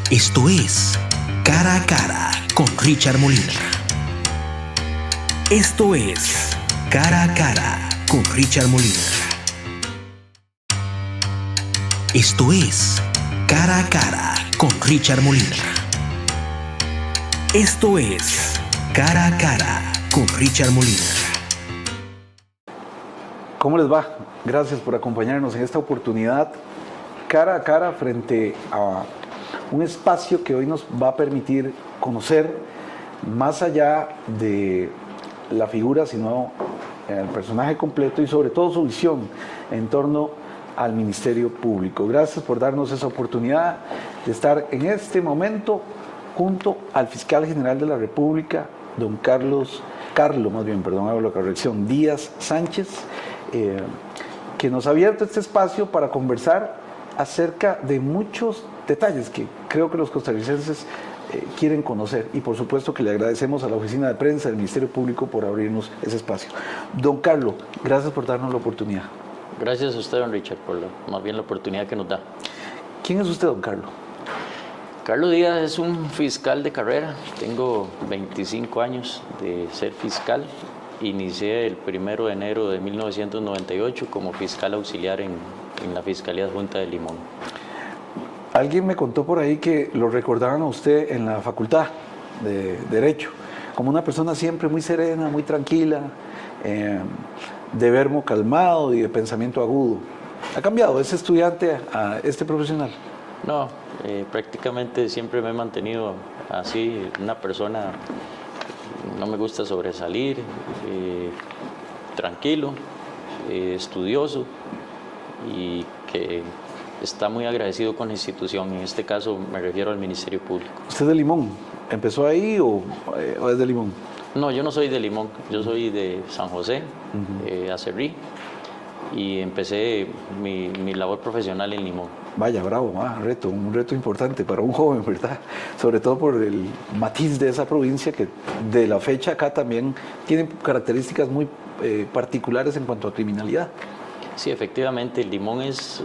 Esto es Cara a Cara con Richard Molina. Esto es Cara a Cara con Richard Molina. Esto es Cara a Cara con Richard Molina. Esto es Cara a Cara con Richard Molina. ¿Cómo les va? Gracias por acompañarnos en esta oportunidad cara a cara frente a un espacio que hoy nos va a permitir conocer más allá de la figura, sino el personaje completo y sobre todo su visión en torno al Ministerio Público. Gracias por darnos esa oportunidad de estar en este momento junto al Fiscal General de la República, don Carlos Díaz Sánchez, que nos ha abierto este espacio para conversar acerca de muchos detalles que creo que los costarricenses quieren conocer, y por supuesto que le agradecemos a la Oficina de Prensa del Ministerio Público por abrirnos ese espacio. Don Carlos, gracias por darnos la oportunidad. Gracias a usted, don Richard, por más bien la oportunidad que nos da. ¿Quién es usted, don Carlos? Carlos Díaz es un fiscal de carrera. Tengo 25 años de ser fiscal. Inicié el 1 de enero de 1998 como fiscal auxiliar en la Fiscalía Adjunta de Limón. Alguien me contó por ahí que lo recordaban a usted en la Facultad de Derecho como una persona siempre muy serena, muy tranquila, de verbo calmado y de pensamiento agudo. ¿Ha cambiado ese estudiante a este profesional? No, prácticamente siempre me he mantenido así, una persona, no me gusta sobresalir, tranquilo, estudioso y que está muy agradecido con la institución. En este caso me refiero al Ministerio Público. ¿Usted es de Limón? ¿Empezó ahí o es de Limón? No, yo no soy de Limón, yo soy de San José, Acerrí, y empecé mi labor profesional en Limón. Vaya, bravo, un reto importante para un joven, ¿verdad? Sobre todo por el matiz de esa provincia que de la fecha acá también tiene características muy particulares en cuanto a criminalidad. Sí, efectivamente, Limón es,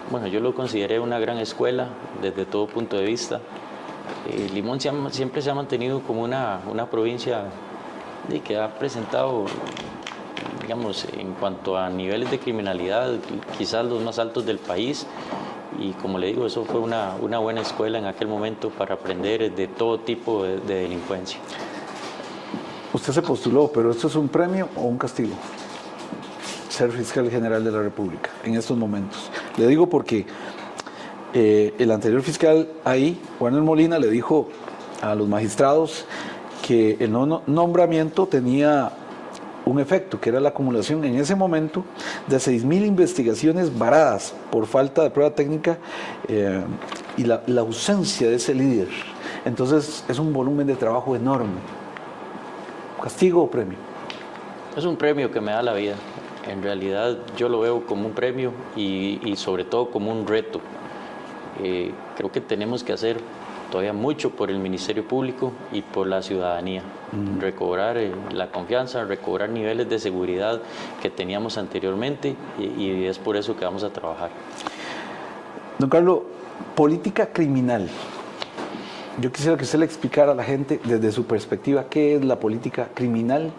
bueno, yo lo consideré una gran escuela desde todo punto de vista. Limón siempre se ha mantenido como una provincia que ha presentado, digamos, en cuanto a niveles de criminalidad, quizás los más altos del país. Y como le digo, eso fue una buena escuela en aquel momento para aprender de todo tipo de delincuencia. Usted se postuló, pero ¿esto es un premio o un castigo? Ser fiscal general de la República en estos momentos. Le digo porque el anterior fiscal ahí, Warner Molina, le dijo a los magistrados que el nombramiento tenía un efecto, que era la acumulación en ese momento de 6.000 investigaciones varadas por falta de prueba técnica y la ausencia de ese líder. Entonces es un volumen de trabajo enorme. ¿Castigo o premio? Es un premio que me da la vida. En realidad yo lo veo como un premio y sobre todo como un reto. Creo que tenemos que hacer todavía mucho por el Ministerio Público y por la ciudadanía. Recobrar la confianza, recobrar niveles de seguridad que teníamos anteriormente y es por eso que vamos a trabajar. Don Carlos, política criminal. Yo quisiera que usted le explicara a la gente desde su perspectiva qué es la política criminal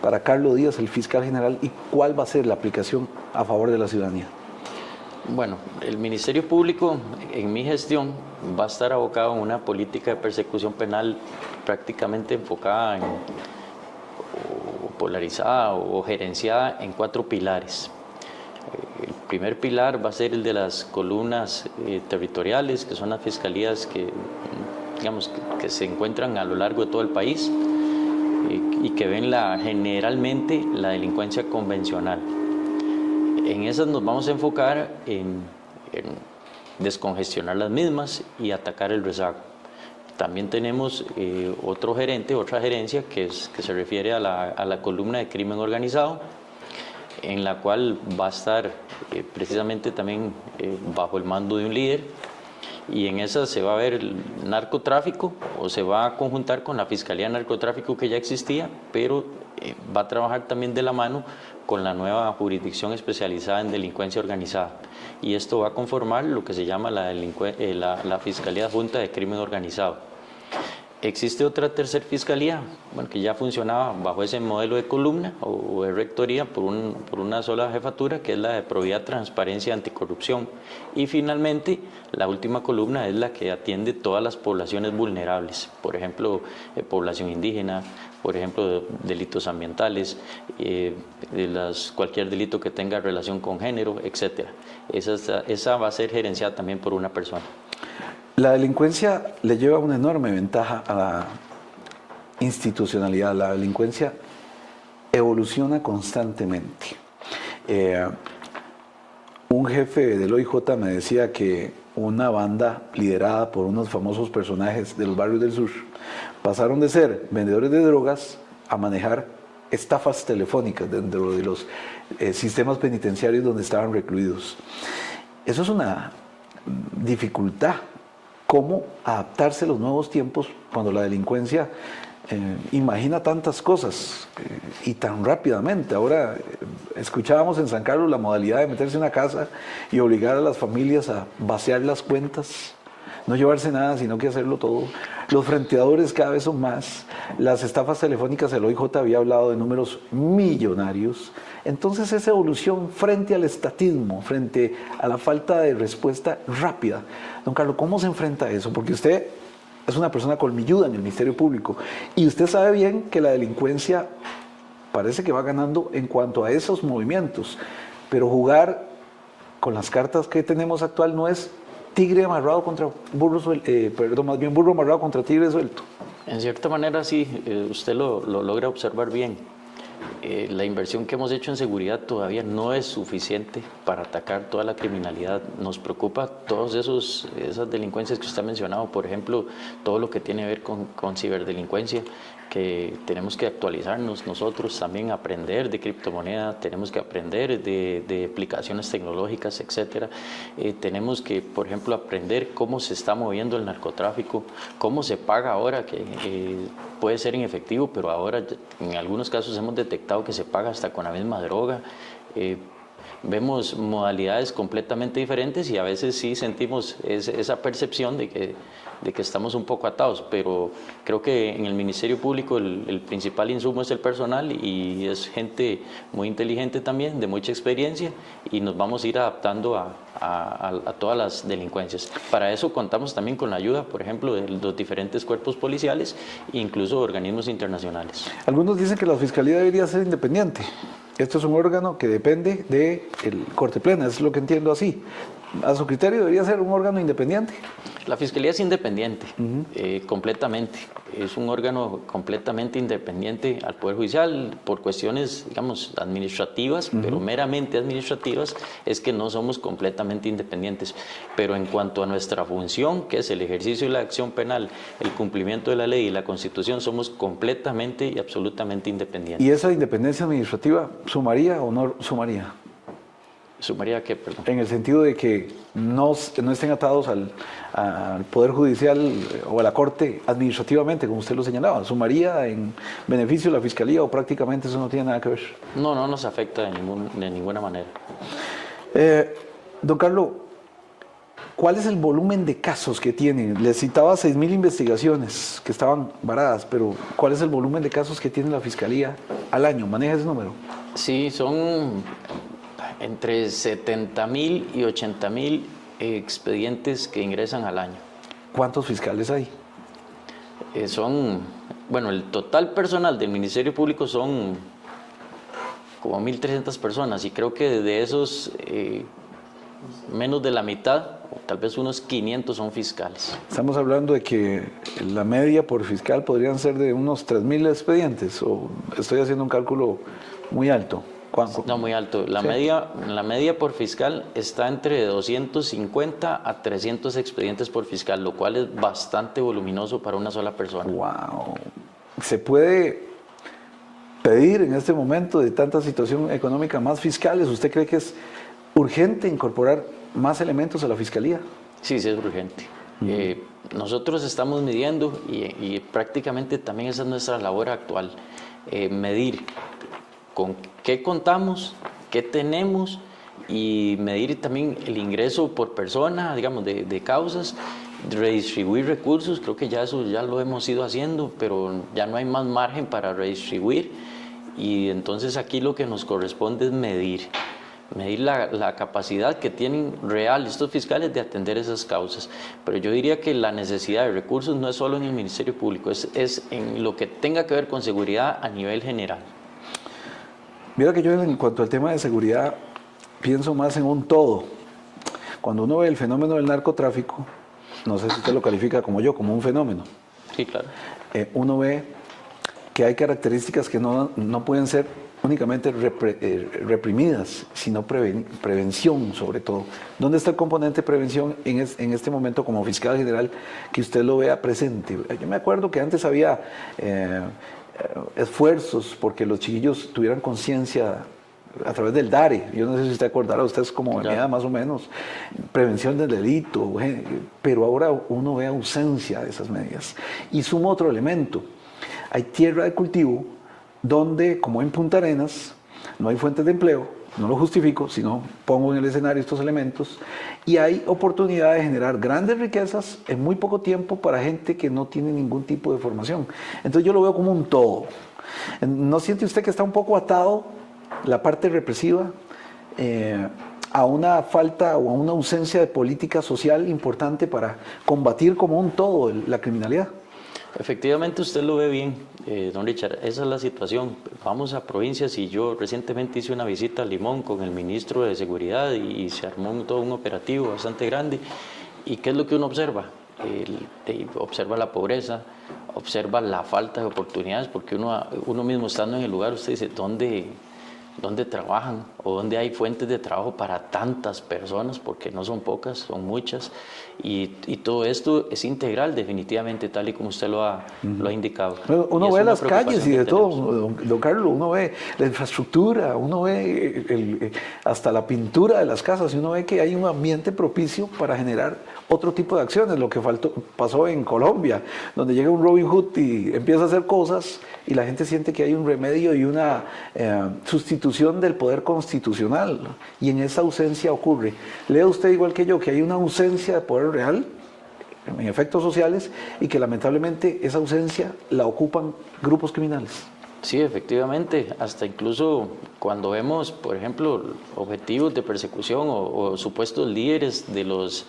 para Carlos Díaz, el fiscal general, y cuál va a ser la aplicación a favor de la ciudadanía. Bueno, el Ministerio Público en mi gestión va a estar abocado en una política de persecución penal prácticamente enfocada o polarizada o gerenciada en 4 pilares. El primer pilar va a ser el de las columnas territoriales, que son las fiscalías que, digamos, que se encuentran a lo largo de todo el país y que ven generalmente la delincuencia convencional. En esas nos vamos a enfocar en descongestionar las mismas y atacar el rezago. También tenemos otra gerencia que se refiere a la columna de crimen organizado, en la cual va a estar precisamente también bajo el mando de un líder, y en esa se va a ver el narcotráfico o se va a conjuntar con la Fiscalía de Narcotráfico que ya existía, pero va a trabajar también de la mano con la nueva jurisdicción especializada en delincuencia organizada. Y esto va a conformar lo que se llama la Fiscalía Adjunta de Crimen Organizado. Existe otra tercera fiscalía, bueno, que ya funcionaba bajo ese modelo de columna o de rectoría por una sola jefatura, que es la de Probidad, Transparencia y Anticorrupción. Y finalmente, la última columna es la que atiende todas las poblaciones vulnerables, por ejemplo, población indígena, por ejemplo, delitos ambientales, cualquier delito que tenga relación con género, etc. Esa va a ser gerenciada también por una persona. La delincuencia le lleva una enorme ventaja a la institucionalidad. La delincuencia evoluciona constantemente. Un jefe del OIJ me decía que una banda liderada por unos famosos personajes de los barrios del sur pasaron de ser vendedores de drogas a manejar estafas telefónicas dentro de los sistemas penitenciarios donde estaban recluidos. Eso es una dificultad. ¿Cómo adaptarse a los nuevos tiempos cuando la delincuencia imagina tantas cosas y tan rápidamente? Ahora escuchábamos en San Carlos la modalidad de meterse en una casa y obligar a las familias a vaciar las cuentas, no llevarse nada, sino que hacerlo todo. Los frenteadores cada vez son más. Las estafas telefónicas, el OIJ había hablado de números millonarios. Entonces esa evolución frente al estatismo, frente a la falta de respuesta rápida. Don Carlos, ¿cómo se enfrenta a eso? Porque usted es una persona colmilluda en el Ministerio Público y usted sabe bien que la delincuencia parece que va ganando en cuanto a esos movimientos, pero jugar con las cartas que tenemos actual no es tigre amarrado contra burro suelto, más bien burro amarrado contra tigre suelto. En cierta manera sí, usted lo logra observar bien. La inversión que hemos hecho en seguridad todavía no es suficiente para atacar toda la criminalidad. Nos preocupa todas esas delincuencias que usted ha mencionado, por ejemplo, todo lo que tiene que ver con ciberdelincuencia, que tenemos que actualizarnos nosotros, también aprender de criptomoneda, tenemos que aprender de aplicaciones tecnológicas, etcétera. Tenemos que, por ejemplo, aprender cómo se está moviendo el narcotráfico, cómo se paga ahora, que puede ser en efectivo, pero ahora en algunos casos hemos detectado que se paga hasta con la misma droga. Vemos modalidades completamente diferentes y a veces sí sentimos esa percepción de que estamos un poco atados, pero creo que en el Ministerio Público el principal insumo es el personal y es gente muy inteligente también, de mucha experiencia, y nos vamos a ir adaptando a todas las delincuencias. Para eso contamos también con la ayuda, por ejemplo, de los diferentes cuerpos policiales e incluso organismos internacionales. Algunos dicen que la Fiscalía debería ser independiente. Esto es un órgano que depende del Corte Plena, es lo que entiendo así. A su criterio, ¿debería ser un órgano independiente? La Fiscalía es independiente, completamente. Es un órgano completamente independiente al Poder Judicial por cuestiones, digamos, administrativas, pero meramente administrativas, es que no somos completamente independientes. Pero en cuanto a nuestra función, que es el ejercicio de la acción penal, el cumplimiento de la ley y la Constitución, somos completamente y absolutamente independientes. ¿Y esa independencia administrativa sumaría o no sumaría? ¿Sumaría a qué, perdón? En el sentido de que no estén atados al Poder Judicial o a la Corte administrativamente, como usted lo señalaba. ¿Sumaría en beneficio de la Fiscalía o prácticamente eso no tiene nada que ver? No nos afecta de ninguna manera. Don Carlos, ¿cuál es el volumen de casos que tiene? Les citaba 6.000 investigaciones que estaban varadas, pero ¿cuál es el volumen de casos que tiene la Fiscalía al año? ¿Maneja ese número? Sí, son entre 70.000 y 80.000 expedientes que ingresan al año. ¿Cuántos fiscales hay? Bueno, el total personal del Ministerio Público son como 1.300 personas y creo que de esos menos de la mitad, o tal vez unos 500 son fiscales. Estamos hablando de que la media por fiscal podrían ser de unos 3.000 expedientes, o estoy haciendo un cálculo muy alto. ¿Cuánto? No, muy alto. La media por fiscal está entre 250 a 300 expedientes por fiscal, lo cual es bastante voluminoso para una sola persona. ¡Wow! ¿Se puede pedir en este momento de tanta situación económica más fiscales? ¿Usted cree que es urgente incorporar más elementos a la Fiscalía? Sí, sí es urgente. Nosotros estamos midiendo y prácticamente también esa es nuestra labor actual, medir con qué contamos, qué tenemos y medir también el ingreso por persona, digamos, de causas, redistribuir recursos. Creo que ya eso ya lo hemos ido haciendo, pero ya no hay más margen para redistribuir, y entonces aquí lo que nos corresponde es medir la capacidad que tienen real estos fiscales de atender esas causas. Pero yo diría que la necesidad de recursos no es solo en el Ministerio Público, es en lo que tenga que ver con seguridad a nivel general. Mira que yo en cuanto al tema de seguridad pienso más en un todo. Cuando uno ve el fenómeno del narcotráfico, no sé si usted lo califica como yo, como un fenómeno. Sí, claro. Uno ve que hay características que no pueden ser únicamente reprimidas, sino prevención sobre todo. ¿Dónde está el componente prevención en este momento como fiscal general que usted lo vea presente? Yo me acuerdo que antes había esfuerzos porque los chiquillos tuvieran conciencia a través del DARE. Yo no sé si usted acordará, usted es como de edad más o menos, prevención del delito, pero ahora uno ve ausencia de esas medidas. Y suma otro elemento, hay tierra de cultivo donde, como en Punta Arenas, no hay fuentes de empleo, no lo justifico, sino pongo en el escenario estos elementos, y hay oportunidad de generar grandes riquezas en muy poco tiempo para gente que no tiene ningún tipo de formación. Entonces yo lo veo como un todo. ¿No siente usted que está un poco atado la parte represiva a una falta o a una ausencia de política social importante para combatir como un todo la criminalidad? Efectivamente, usted lo ve bien, don Richard, esa es la situación. Vamos a provincias y yo recientemente hice una visita a Limón con el ministro de Seguridad y se armó todo un operativo bastante grande. ¿Y qué es lo que uno observa? Observa la pobreza, observa la falta de oportunidades, porque uno mismo estando en el lugar, usted dice, ¿dónde trabajan o dónde hay fuentes de trabajo para tantas personas? Porque no son pocas, son muchas, y todo esto es integral definitivamente, tal y como usted lo ha indicado. Uno ve las calles y de todo, don Carlos, uno ve la infraestructura, uno ve hasta la pintura de las casas, y uno ve que hay un ambiente propicio para generar otro tipo de acciones. Lo que pasó en Colombia, donde llega un Robin Hood y empieza a hacer cosas y la gente siente que hay un remedio y una sustitución del poder constitucional, y en esa ausencia ocurre. Lea usted igual que yo que hay una ausencia de poder real en efectos sociales y que lamentablemente esa ausencia la ocupan grupos criminales. Sí, efectivamente, hasta incluso cuando vemos, por ejemplo, objetivos de persecución o supuestos líderes de los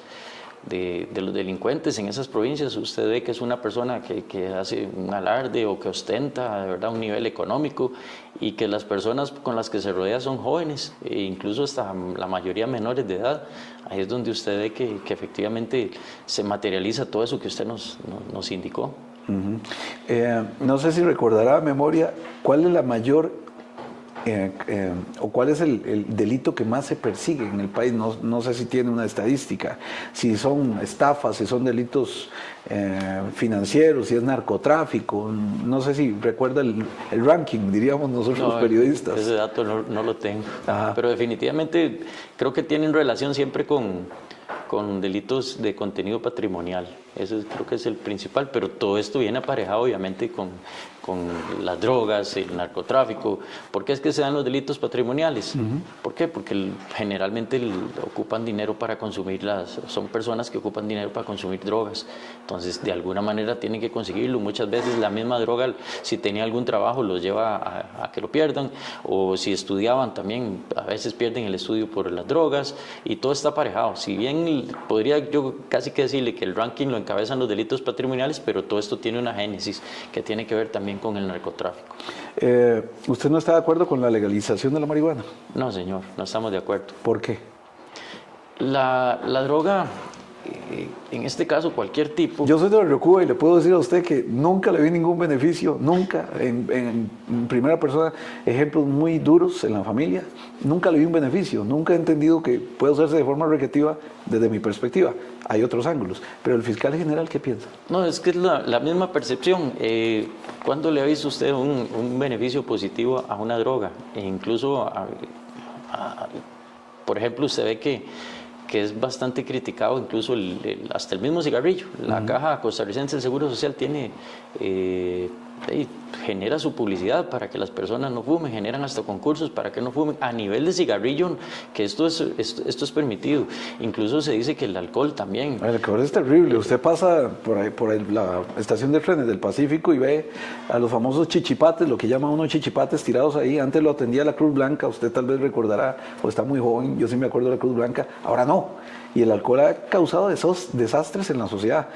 delincuentes en esas provincias, usted ve que es una persona que hace un alarde o que ostenta de verdad un nivel económico, y que las personas con las que se rodea son jóvenes, e incluso hasta la mayoría menores de edad. Ahí es donde usted ve que efectivamente se materializa todo eso que usted nos indicó. No sé si recordará a memoria cuál es la mayor o cuál es el delito que más se persigue en el país. No sé si tiene una estadística, si son estafas, si son delitos financieros, si es narcotráfico. No sé si recuerda el ranking, diríamos nosotros los periodistas. Ese dato no lo tengo. Ajá. Pero definitivamente creo que tienen relación siempre con delitos de contenido patrimonial. Eso creo que es el principal, pero todo esto viene aparejado obviamente con las drogas, el narcotráfico. ¿Por qué es que se dan los delitos patrimoniales? ¿Por qué? Porque generalmente ocupan dinero para consumirlas, son personas que ocupan dinero para consumir drogas. Entonces, de alguna manera tienen que conseguirlo. Muchas veces la misma droga, si tenía algún trabajo, los lleva a que lo pierdan, o si estudiaban también, a veces pierden el estudio por las drogas, y todo está aparejado. Si bien podría yo casi que decirle que el ranking lo encabezan los delitos patrimoniales, pero todo esto tiene una génesis que tiene que ver también con el narcotráfico. ¿Usted no está de acuerdo con la legalización de la marihuana? No, señor, no estamos de acuerdo. ¿Por qué? La droga, en este caso cualquier tipo... Yo soy de Barrio y le puedo decir a usted que nunca le vi ningún beneficio, nunca, en primera persona, ejemplos muy duros en la familia, nunca le vi un beneficio, nunca he entendido que puede usarse de forma recreativa desde mi perspectiva. Hay otros ángulos, pero el fiscal general, ¿qué piensa? No, es que es la misma percepción. ¿Cuándo le ha visto usted un beneficio positivo a una droga? E incluso, por ejemplo, usted ve que es bastante criticado incluso hasta el mismo cigarrillo. La Caja Costarricense del Seguro Social tiene genera su publicidad para que las personas no fumen, generan hasta concursos para que no fumen. A nivel de cigarrillo, que esto es permitido. Incluso se dice que el alcohol también. El alcohol es terrible. Usted pasa por la estación de trenes del Pacífico y ve a los famosos chichipates, lo que llaman unos chichipates tirados ahí. Antes lo atendía la Cruz Blanca, usted tal vez recordará, o está muy joven, yo sí me acuerdo de la Cruz Blanca, ahora no. Y el alcohol ha causado esos desastres en la sociedad.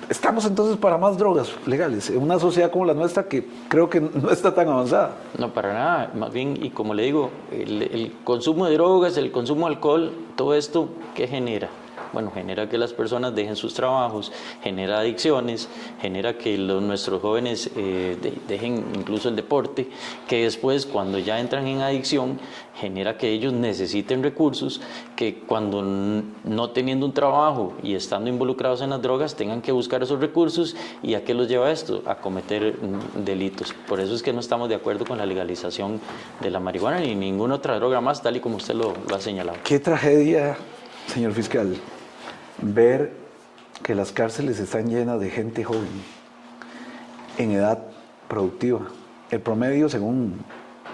Estamos entonces para más drogas legales, en una sociedad como la nuestra que creo que no está tan avanzada. No, para nada. Más bien, y como le digo, el consumo de drogas, el consumo de alcohol, todo esto, ¿qué genera? Bueno, genera que las personas dejen sus trabajos, genera adicciones, genera que nuestros jóvenes dejen incluso el deporte, que después cuando ya entran en adicción, genera que ellos necesiten recursos, que cuando no teniendo un trabajo y estando involucrados en las drogas tengan que buscar esos recursos. ¿Y a qué los lleva esto? A cometer delitos. Por eso es que no estamos de acuerdo con la legalización de la marihuana ni ninguna otra droga más, tal y como usted lo ha señalado. Qué tragedia, señor fiscal, ver que las cárceles están llenas de gente joven, en edad productiva. El promedio, según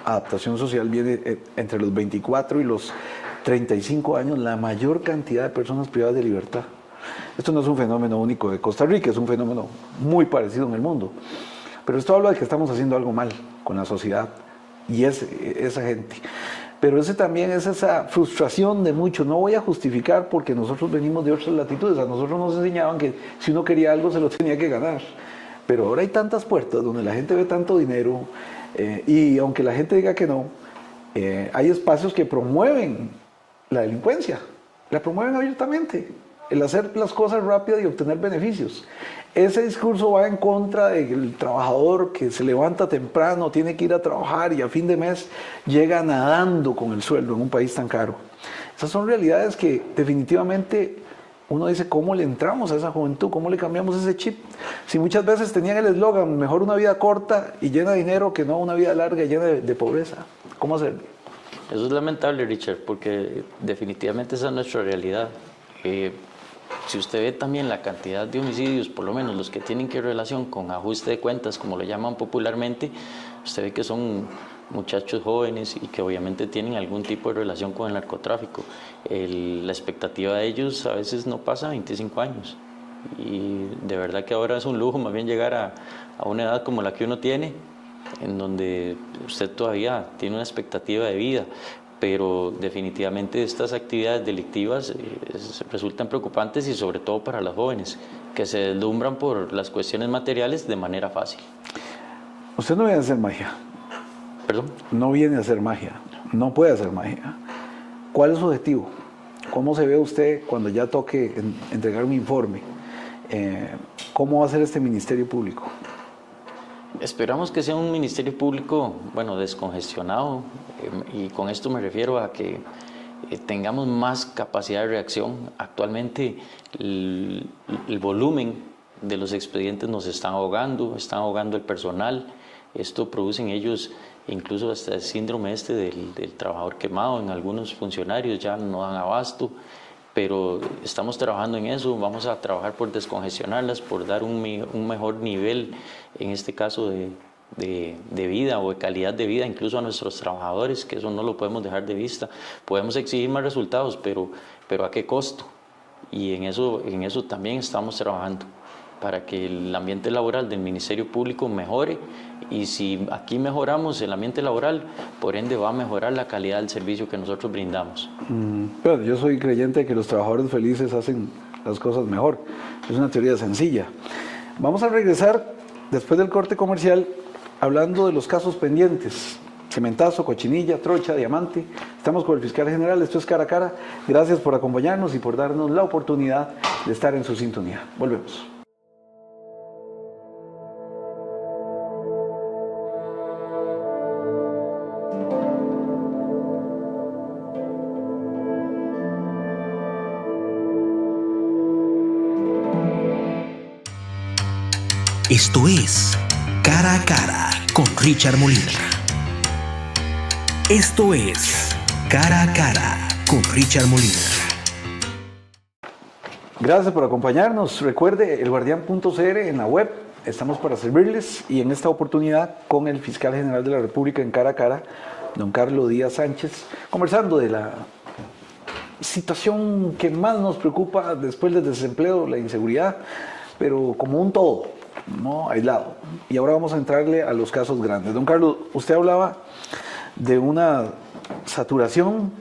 Adaptación Social, viene entre los 24 y los 35 años, la mayor cantidad de personas privadas de libertad. Esto no es un fenómeno único de Costa Rica, es un fenómeno muy parecido en el mundo. Pero esto habla de que estamos haciendo algo mal con la sociedad y esa gente. Pero ese también es esa frustración de muchos. No voy a justificar porque nosotros venimos de otras latitudes. A nosotros nos enseñaban que si uno quería algo se lo tenía que ganar. Pero ahora hay tantas puertas donde la gente ve tanto dinero y aunque la gente diga que no, hay espacios que promueven la delincuencia. La promueven abiertamente. El hacer las cosas rápidas y obtener beneficios. Ese discurso va en contra del trabajador que se levanta temprano, tiene que ir a trabajar y a fin de mes llega nadando con el sueldo en un país tan caro. Esas son realidades que definitivamente uno dice, ¿cómo le entramos a esa juventud? ¿Cómo le cambiamos ese chip? Si muchas veces tenían el eslogan, mejor una vida corta y llena de dinero que no una vida larga y llena de pobreza. ¿Cómo hacerlo? Eso es lamentable, Richard, porque definitivamente esa es nuestra realidad. Si usted ve también la cantidad de homicidios, por lo menos los que tienen que relación con ajuste de cuentas, como lo llaman popularmente, usted ve que son muchachos jóvenes y que obviamente tienen algún tipo de relación con el narcotráfico. La expectativa de ellos a veces no pasa 25 años. Y de verdad que ahora es un lujo más bien llegar a una edad como la que uno tiene, en donde usted todavía tiene una expectativa de vida. Pero definitivamente estas actividades delictivas resultan preocupantes y sobre todo para los jóvenes, que se deslumbran por las cuestiones materiales de manera fácil. Usted no viene a hacer magia. ¿Perdón? No viene a hacer magia, no puede hacer magia. ¿Cuál es su objetivo? ¿Cómo se ve usted cuando ya toque entregar un informe? ¿Cómo va a ser este Ministerio Público? Esperamos que sea un Ministerio Público, bueno, descongestionado, y con esto me refiero a que tengamos más capacidad de reacción. Actualmente el volumen de los expedientes nos están ahogando el personal. Esto produce en ellos incluso hasta el síndrome del trabajador quemado. En algunos funcionarios ya no dan abasto, pero estamos trabajando en eso. Vamos a trabajar por descongestionarlas, por dar un mejor nivel, en este caso de vida o de calidad de vida, incluso a nuestros trabajadores, que eso no lo podemos dejar de vista. Podemos exigir más resultados, pero ¿a qué costo? Y en eso también estamos trabajando, para que el ambiente laboral del Ministerio Público mejore, y si aquí mejoramos el ambiente laboral, por ende va a mejorar la calidad del servicio que nosotros brindamos. Pero yo soy creyente de que los trabajadores felices hacen las cosas mejor. Es una teoría sencilla. Vamos a regresar después del corte comercial hablando de los casos pendientes. Cementazo, Cochinilla, Trocha, Diamante. Estamos con el fiscal general, esto es Cara a Cara. Gracias por acompañarnos y por darnos la oportunidad de estar en su sintonía. Volvemos. Esto es Cara a Cara con Richard Molina. Esto es Cara a Cara con Richard Molina. Gracias por acompañarnos. Recuerde elguardian.cr en la web, estamos para servirles y en esta oportunidad con el fiscal general de la República en cara a cara, don Carlos Díaz Sánchez, conversando de la situación que más nos preocupa después del desempleo, la inseguridad, pero como un todo, no aislado. Y ahora vamos a entrarle a los casos grandes. Don Carlos, usted hablaba de una saturación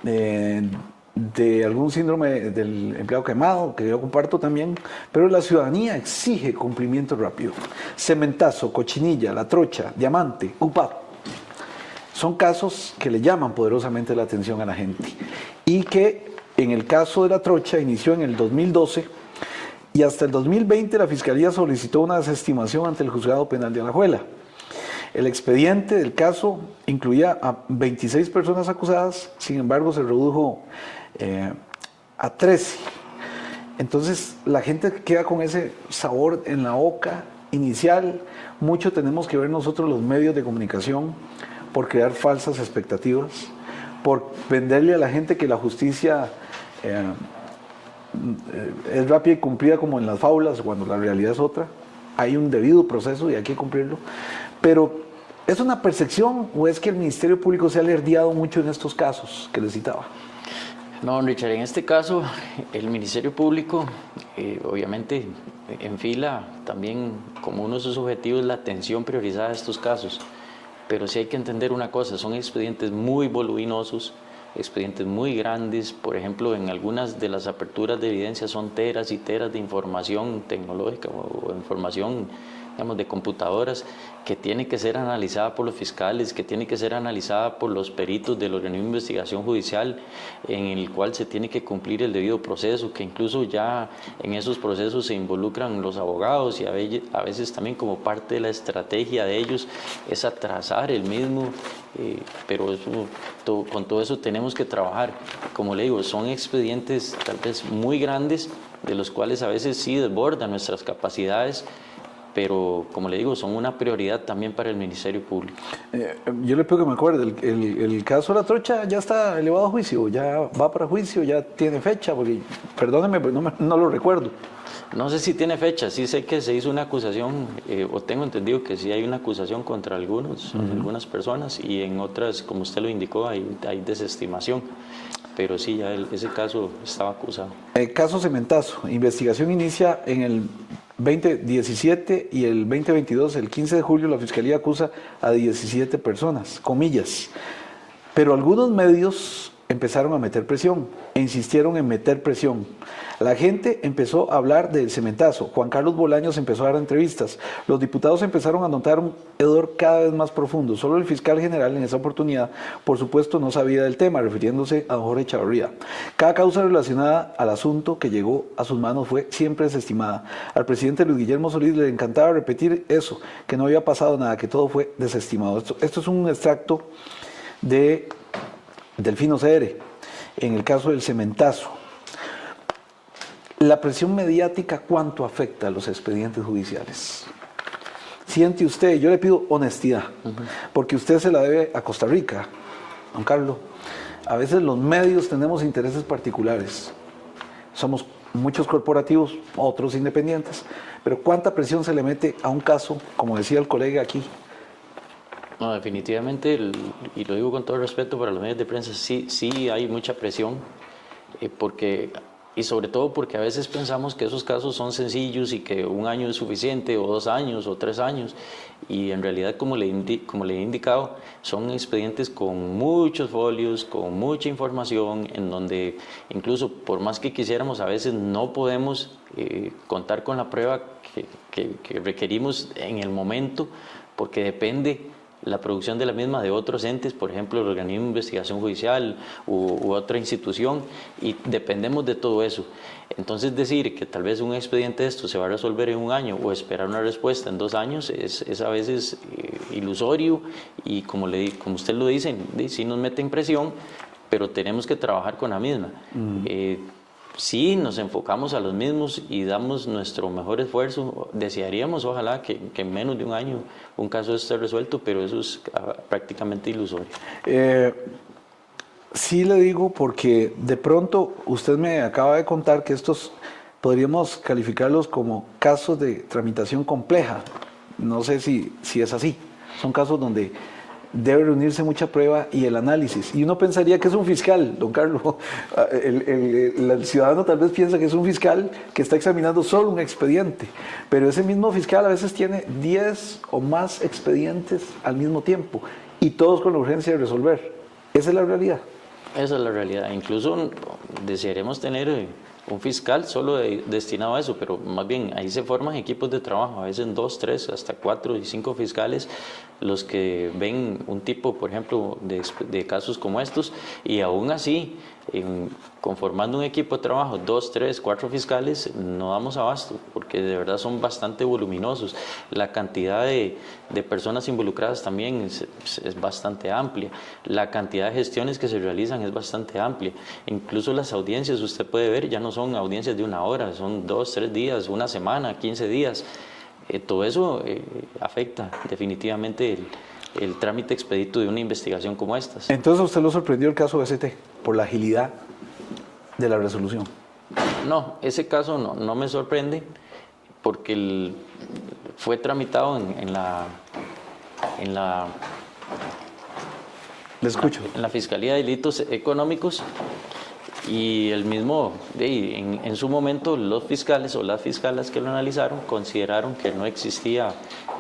de algún síndrome del empleado quemado, que yo comparto también, pero la ciudadanía exige cumplimiento rápido. Cementazo, Cochinilla, La Trocha, Diamante, UPAP, son casos que le llaman poderosamente la atención a la gente y que en el caso de La Trocha inició en el 2012 y hasta el 2020 la Fiscalía solicitó una desestimación ante el Juzgado Penal de Alajuela. El expediente del caso incluía a 26 personas acusadas, sin embargo se redujo a 13. Entonces la gente queda con ese sabor en la boca inicial. Mucho tenemos que ver nosotros los medios de comunicación por crear falsas expectativas, por venderle a la gente que la justicia es rápida y cumplida como en las fábulas, cuando la realidad es otra. Hay un debido proceso y hay que cumplirlo. Pero, ¿es una percepción o es que el Ministerio Público se ha alerdeado mucho en estos casos que les citaba? No, Richard, en este caso el Ministerio Público obviamente enfila también como uno de sus objetivos la atención priorizada a estos casos, pero sí hay que entender una cosa, son expedientes muy voluminosos, expedientes muy grandes. Por ejemplo, en algunas de las aperturas de evidencia son teras y teras de información tecnológica o información, digamos, de computadoras que tiene que ser analizada por los fiscales, que tiene que ser analizada por los peritos del organismo de investigación judicial, en el cual se tiene que cumplir el debido proceso, que incluso ya en esos procesos se involucran los abogados y a veces también como parte de la estrategia de ellos es atrasar el mismo, pero eso, con todo eso tenemos que trabajar. Como le digo, son expedientes tal vez muy grandes, de los cuales a veces sí desbordan nuestras capacidades, pero como le digo, son una prioridad también para el Ministerio Público. Yo le pido que me acuerde, el caso de La Trocha ya está elevado a juicio, ya va para juicio, ya tiene fecha, porque, perdóneme, pero no lo recuerdo. No sé si tiene fecha, sí sé que se hizo una acusación, o tengo entendido que sí hay una acusación contra algunas personas, y en otras, como usted lo indicó, hay desestimación. Pero sí, ya ese caso estaba acusado. El caso Cementazo, investigación inicia en el 2017 y el 2022, el 15 de julio, la Fiscalía acusa a 17 personas, comillas. Pero algunos medios empezaron a meter presión e insistieron en meter presión. La gente empezó a hablar del cementazo. Juan Carlos Bolaños empezó a dar entrevistas. Los diputados empezaron a notar un hedor cada vez más profundo. Solo el fiscal general en esa oportunidad, por supuesto, no sabía del tema, refiriéndose a Jorge Chavarría. Cada causa relacionada al asunto que llegó a sus manos fue siempre desestimada. Al presidente Luis Guillermo Solís le encantaba repetir eso, que no había pasado nada, que todo fue desestimado. Esto es un extracto de Delfino CR, en el caso del cementazo. La presión mediática, ¿cuánto afecta a los expedientes judiciales? Siente usted, yo le pido honestidad, porque usted se la debe a Costa Rica, don Carlos. A veces los medios tenemos intereses particulares. Somos muchos corporativos, otros independientes, pero ¿cuánta presión se le mete a un caso, como decía el colega aquí? No, definitivamente, y lo digo con todo respeto para los medios de prensa, sí hay mucha presión, y sobre todo porque a veces pensamos que esos casos son sencillos y que un año es suficiente, o 2 años, o 3 años, y en realidad, como le he indicado, son expedientes con muchos folios, con mucha información, en donde incluso por más que quisiéramos, a veces no podemos contar con la prueba que requerimos en el momento, porque depende la producción de la misma de otros entes, por ejemplo el organismo de investigación judicial u otra institución, y dependemos de todo eso. Entonces decir que tal vez un expediente de esto se va a resolver en 1 año o esperar una respuesta en 2 años es a veces ilusorio, y como usted lo dice, sí nos meten presión, pero tenemos que trabajar con la misma. Sí, nos enfocamos a los mismos y damos nuestro mejor esfuerzo. Desearíamos, ojalá, que en menos de 1 año un caso esté resuelto, pero eso es prácticamente ilusorio. Sí le digo porque de pronto usted me acaba de contar que estos podríamos calificarlos como casos de tramitación compleja. No sé si es así. Son casos donde debe reunirse mucha prueba y el análisis. Y uno pensaría que es un fiscal, don Carlos. El ciudadano tal vez piensa que es un fiscal que está examinando solo un expediente, pero ese mismo fiscal a veces tiene 10 o más expedientes al mismo tiempo y todos con la urgencia de resolver. Esa es la realidad. Esa es la realidad. Incluso desearíamos tener un fiscal solo destinado a eso, pero más bien ahí se forman equipos de trabajo, a veces 2, 3, hasta 4 y 5 fiscales los que ven un tipo, por ejemplo, de casos como estos, y aún así, conformando un equipo de trabajo, 2, 3, 4 fiscales, no damos abasto, porque de verdad son bastante voluminosos. La cantidad de personas involucradas también es bastante amplia. La cantidad de gestiones que se realizan es bastante amplia. Incluso las audiencias, usted puede ver, ya no son audiencias de 1 hora, son 2, 3 días, 1 semana, 15 días. Todo eso afecta definitivamente el trámite expedito de una investigación como estas. Entonces, ¿a usted lo sorprendió el caso ST por la agilidad de la resolución? No, ese caso no me sorprende porque fue tramitado en la Le escucho. En la Fiscalía de Delitos Económicos, y el mismo, en su momento los fiscales o las fiscalas que lo analizaron consideraron que no existía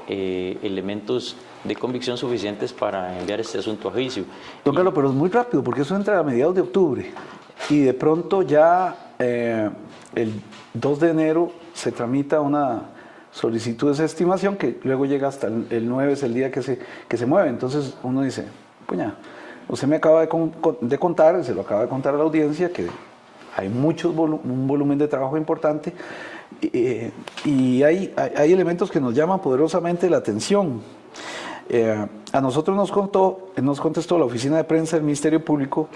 elementos de convicción suficientes para enviar este asunto a juicio. Don Carlos, pero es muy rápido porque eso entra a mediados de octubre y de pronto ya el 2 de enero se tramita una solicitud de esa estimación que luego llega hasta el 9, es el día que se mueve. Entonces uno dice, puña, usted me acaba de contar, se lo acaba de contar a la audiencia, que hay un volumen de trabajo importante y hay elementos que nos llaman poderosamente la atención. A nosotros nos contestó la oficina de prensa del Ministerio Público,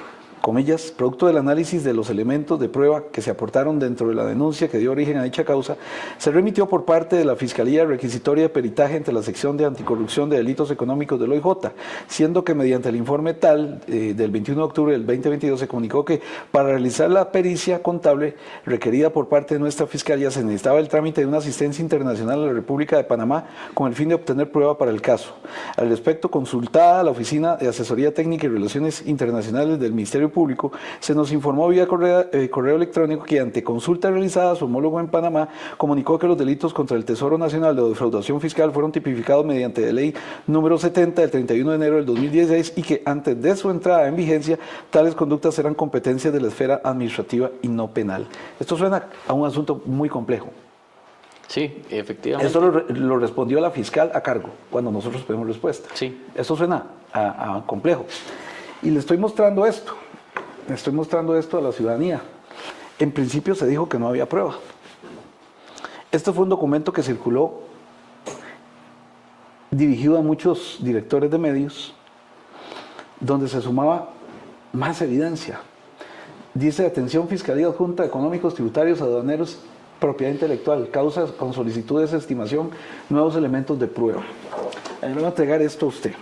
comillas, producto del análisis de los elementos de prueba que se aportaron dentro de la denuncia que dio origen a dicha causa, se remitió por parte de la Fiscalía requisitoria de peritaje ante la sección de anticorrupción de delitos económicos del OIJ, siendo que mediante el informe tal del 21 de octubre del 2022 se comunicó que para realizar la pericia contable requerida por parte de nuestra Fiscalía se necesitaba el trámite de una asistencia internacional a la República de Panamá con el fin de obtener prueba para el caso. Al respecto, consultada la Oficina de Asesoría Técnica y Relaciones Internacionales del Ministerio Público, se nos informó vía correo electrónico que ante consulta realizada su homólogo en Panamá comunicó que los delitos contra el Tesoro Nacional de defraudación fiscal fueron tipificados mediante la ley número 70 del 31 de enero del 2016 y que antes de su entrada en vigencia tales conductas eran competencias de la esfera administrativa y no penal. Esto suena a un asunto muy complejo. Sí, efectivamente. Eso lo respondió la fiscal a cargo cuando nosotros pedimos respuesta. Sí. Esto suena a complejo. Y le estoy mostrando esto. Le estoy mostrando esto a la ciudadanía. En principio se dijo que no había prueba. Este fue un documento que circuló dirigido a muchos directores de medios, donde se sumaba más evidencia. Dice, atención, Fiscalía Adjunta, Económicos, Tributarios, Aduaneros, Propiedad Intelectual, causas con solicitudes de estimación, nuevos elementos de prueba. Le voy a entregar esto a usted.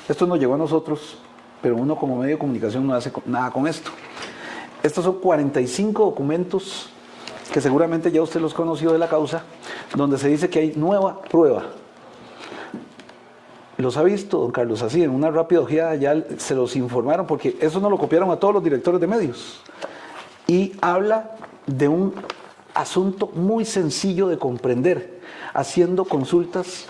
Esto nos llegó a nosotros, pero uno como medio de comunicación no hace nada con esto. Estos son 45 documentos que seguramente ya usted los conoció de la causa, donde se dice que hay nueva prueba. ¿Los ha visto, don Carlos? Así, en una rápida ojeada ya se los informaron, porque eso no lo copiaron a todos los directores de medios. Y habla de un asunto muy sencillo de comprender, haciendo consultas,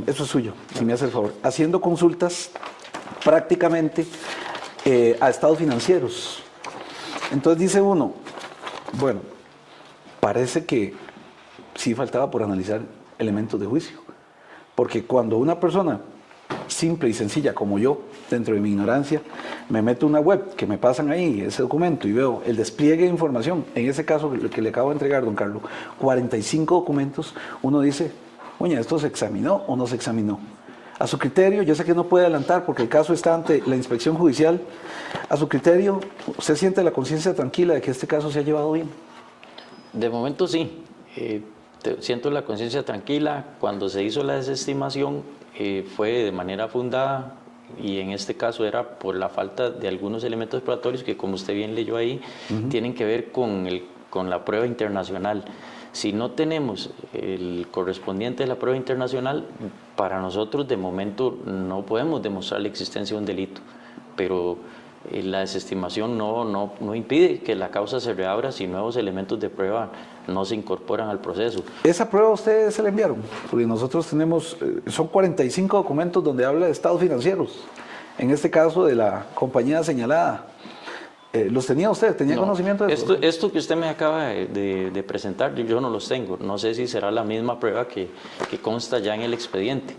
eso es suyo, si me hace el favor, haciendo consultas prácticamente a estados financieros. Entonces dice uno, bueno, parece que sí faltaba por analizar elementos de juicio, porque cuando una persona simple y sencilla como yo, dentro de mi ignorancia, me meto a una web que me pasan ahí ese documento y veo el despliegue de información, en ese caso que le acabo de entregar, don Carlos, 45 documentos, uno dice, oye, ¿esto se examinó o no se examinó? A su criterio, yo sé que no puede adelantar porque el caso está ante la inspección judicial, a su criterio, ¿usted siente la conciencia tranquila de que este caso se ha llevado bien? De momento sí, siento la conciencia tranquila. Cuando se hizo la desestimación fue de manera fundada y en este caso era por la falta de algunos elementos probatorios que, como usted bien leyó ahí, tienen que ver con con la prueba internacional. Si no tenemos el correspondiente de la prueba internacional, para nosotros de momento no podemos demostrar la existencia de un delito, pero la desestimación no impide que la causa se reabra si nuevos elementos de prueba no se incorporan al proceso. ¿Esa prueba ustedes se la enviaron? Porque nosotros tenemos, son 45 documentos donde habla de estados financieros, en este caso de la compañía señalada. ¿Los tenía usted? ¿Tenía conocimiento de eso? Esto que usted me acaba de presentar, yo no los tengo. No sé si será la misma prueba que consta ya en el expediente.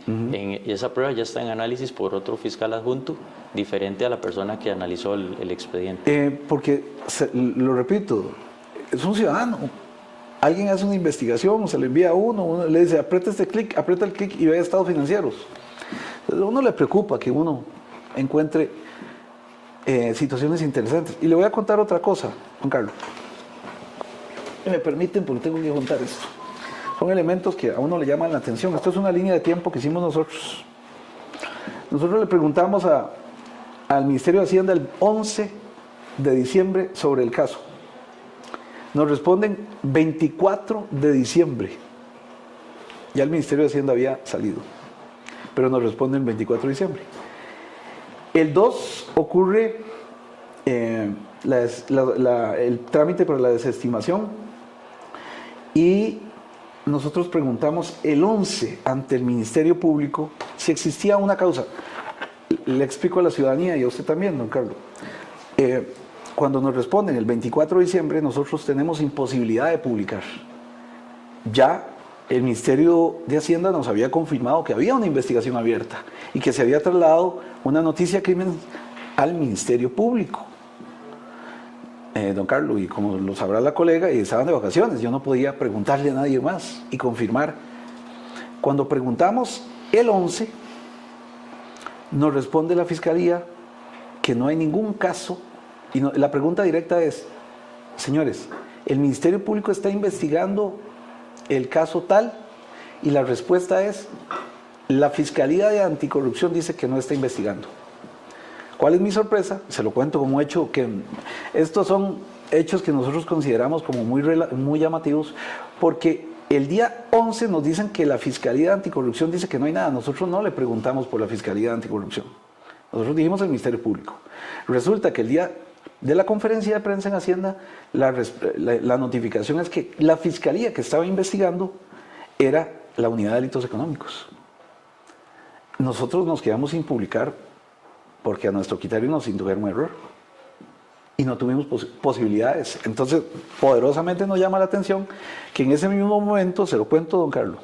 Esa prueba ya está en análisis por otro fiscal adjunto, diferente a la persona que analizó el expediente. Porque, lo repito, es un ciudadano. Alguien hace una investigación, se le envía a uno le dice, aprieta el clic y ve estados financieros. Entonces, a uno le preocupa que uno encuentre situaciones interesantes. Y le voy a contar otra cosa, Juan Carlos. Me permiten, porque tengo que contar esto. Son elementos que a uno le llaman la atención. Esto es una línea de tiempo que hicimos nosotros. Nosotros le preguntamos al Ministerio de Hacienda el 11 de diciembre sobre el caso. Nos responden 24 de diciembre. Ya el Ministerio de Hacienda había salido, pero nos responden el 24 de diciembre. El 2 ocurre el trámite para la desestimación y nosotros preguntamos el 11 ante el Ministerio Público si existía una causa. Le explico a la ciudadanía y a usted también, don Carlos. Cuando nos responden el 24 de diciembre, nosotros tenemos imposibilidad de publicar. Ya el Ministerio de Hacienda nos había confirmado que había una investigación abierta y que se había trasladado una noticia de crimen al Ministerio Público. Don Carlos, y como lo sabrá la colega, estaban de vacaciones, yo no podía preguntarle a nadie más y confirmar. Cuando preguntamos el 11, nos responde la Fiscalía que no hay ningún caso, y la pregunta directa es, señores, ¿el Ministerio Público está investigando el caso tal? Y la respuesta es, la Fiscalía de Anticorrupción dice que no está investigando. ¿Cuál es mi sorpresa? Se lo cuento como hecho, que estos son hechos que nosotros consideramos como muy llamativos, porque el día 11 nos dicen que la Fiscalía de Anticorrupción dice que no hay nada. Nosotros no le preguntamos por la Fiscalía de Anticorrupción. Nosotros dijimos el Ministerio Público. Resulta que el día de la conferencia de prensa en Hacienda, la notificación es que la Fiscalía que estaba investigando era la Unidad de Delitos Económicos. Nosotros nos quedamos sin publicar porque a nuestro criterio nos indujeron un error y no tuvimos posibilidades. Entonces, poderosamente nos llama la atención que en ese mismo momento, se lo cuento, don Carlos,